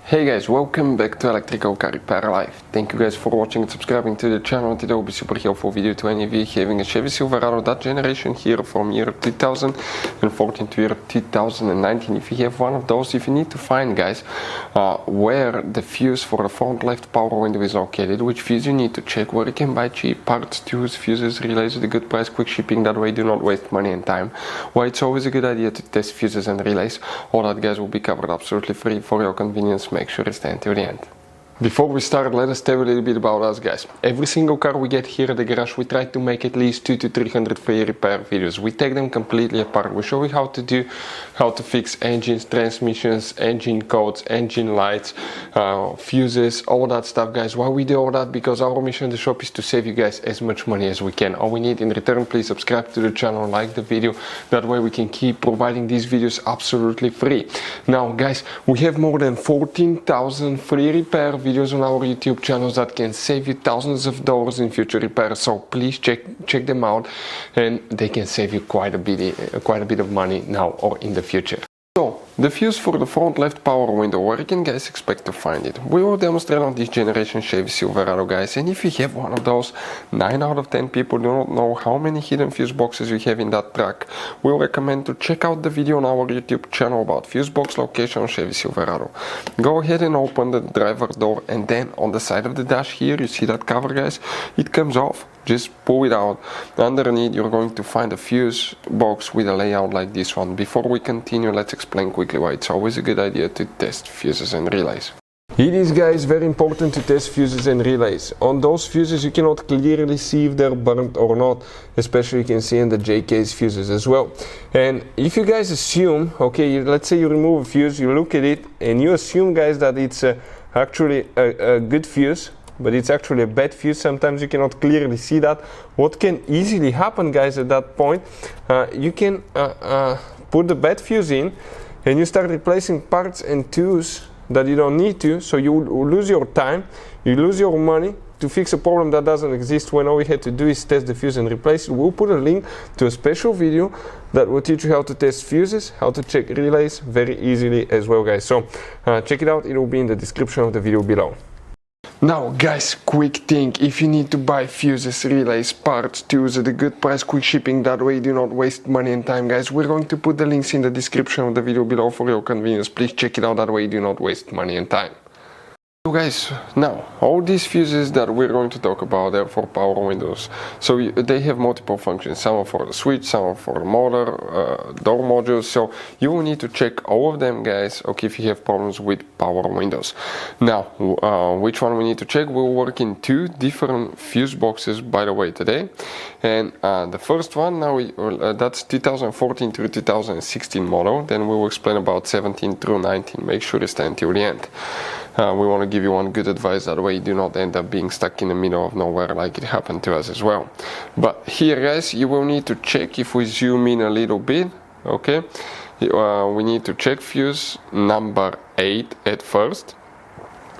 Hey guys, welcome back to Electrical Car Repair Live. Thank you guys for watching and subscribing to the channel. Today will be super helpful video to any of you having a Chevy Silverado, that generation here from year 2014 to year 2019. If you have one of those, if you need to find, guys, where the fuse for the front left power window is located, which fuse you need to check, where you can buy cheap parts, tools, fuses, relays with a good price, quick shipping, that way do not waste money and time. Why it's always a good idea to test fuses and relays. All that, guys, will be covered absolutely free for your convenience. Make sure to stay until the end. Before we start, let us tell you a little bit about us, guys. Every single car we get here at the garage, we try to make at least 200 to 300 free repair videos. We take them completely apart. We show you how to fix engines, transmissions, engine codes, engine lights, fuses, all that stuff, guys. Why we do all that? Because our mission in the shop is to save you guys as much money as we can. All we need in return, please subscribe to the channel, like the video. That way we can keep providing these videos absolutely free. Now, guys, we have more than 14,000 free repair videos on our YouTube channels that can save you thousands of dollars in future repairs. So please check them out, and they can save you quite a bit of money now or in the future. So, the fuse for the front left power window, where you can, guys, expect to find it? We will demonstrate on this generation Chevy Silverado, guys, and if you have one of those, 9 out of 10 people do not know how many hidden fuse boxes you have in that truck. We recommend to check out the video on our YouTube channel about fuse box location on Chevy Silverado. Go ahead and open the driver door, and then on the side of the dash here, you see that cover, guys, it comes off. Just pull it out. Underneath you're going to find a fuse box with a layout like this one. Before we continue, let's explain quickly why it's always a good idea to test fuses and relays. It is, guys, very important to test fuses and relays. On those fuses you cannot clearly see if they're burnt or not, especially you can see in the J-case fuses as well. And if you guys assume, okay, let's say you remove a fuse, you look at it and you assume, guys, that it's actually a good fuse, but it's actually a bad fuse. Sometimes you cannot clearly see that. What can easily happen, guys, at that point, you can put the bad fuse in and you start replacing parts and tools that you don't need to, so you lose your time, you lose your money to fix a problem that doesn't exist, when all we had to do is test the fuse and replace it. We'll put a link to a special video that will teach you how to test fuses, how to check relays very easily as well, guys. So check it out, it will be in the description of the video below. Now, guys, quick thing, if you need to buy fuses, relays, parts, tools at a good price, quick shipping, that way do not waste money and time, guys, we're going to put the links in the description of the video below for your convenience. Please check it out, that way do not waste money and time. So, guys, now all these fuses that we're going to talk about are for power windows. So they have multiple functions. Some are for the switch, some are for the motor, door modules. So you will need to check all of them, guys, okay, if you have problems with power windows. Now, which one we need to check? We'll work in 2 different fuse boxes, by the way, today. And the first one, now that's 2014 through 2016 model. Then we will explain about 17 through 19. Make sure to stay until the end. We want to give you one good advice, that way you do not end up being stuck in the middle of nowhere like it happened to us as well. But here, guys, you will need to check, if we zoom in a little bit, okay, we need to check fuse number 8 at first.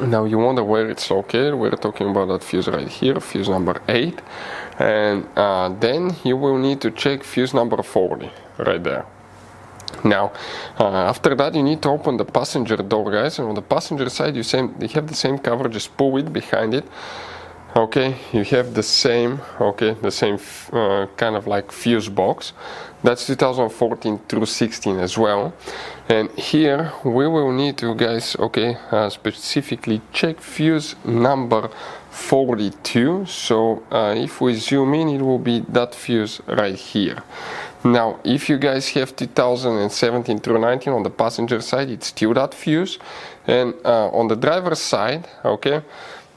Now you wonder where it's located. We're talking about that fuse right here, fuse number 8, and then you will need to check fuse number 40 right there. Now, after that, you need to open the passenger door, guys, and on the passenger side you have the same cover, just pull it behind it. Okay, you have the same, kind of like fuse box. That's 2014 through 16 as well. And here we will need to, guys, specifically check fuse number 42. So if we zoom in, it will be that fuse right here. Now, if you guys have 2017 through 19 on the passenger side, it's still that fuse. And on the driver's side, okay,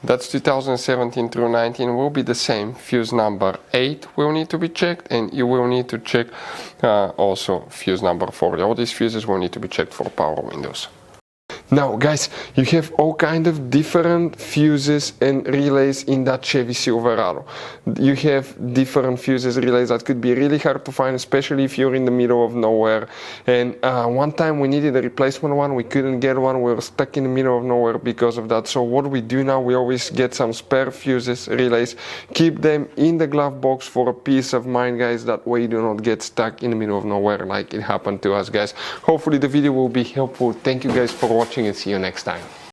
that's 2017 through 19 will be the same. Fuse number 8 will need to be checked, and you will need to check also fuse number 40. All these fuses will need to be checked for power windows. Now, guys, you have all kind of different fuses and relays in that Chevy Silverado. You have different fuses, relays that could be really hard to find, especially if you're in the middle of nowhere. And one time we needed a replacement one, we couldn't get one, we were stuck in the middle of nowhere because of that. So what we do now, we always get some spare fuses, relays, keep them in the glove box for a peace of mind, guys. That way you do not get stuck in the middle of nowhere like it happened to us, guys. Hopefully the video will be helpful. Thank you guys for watching, and see you next time.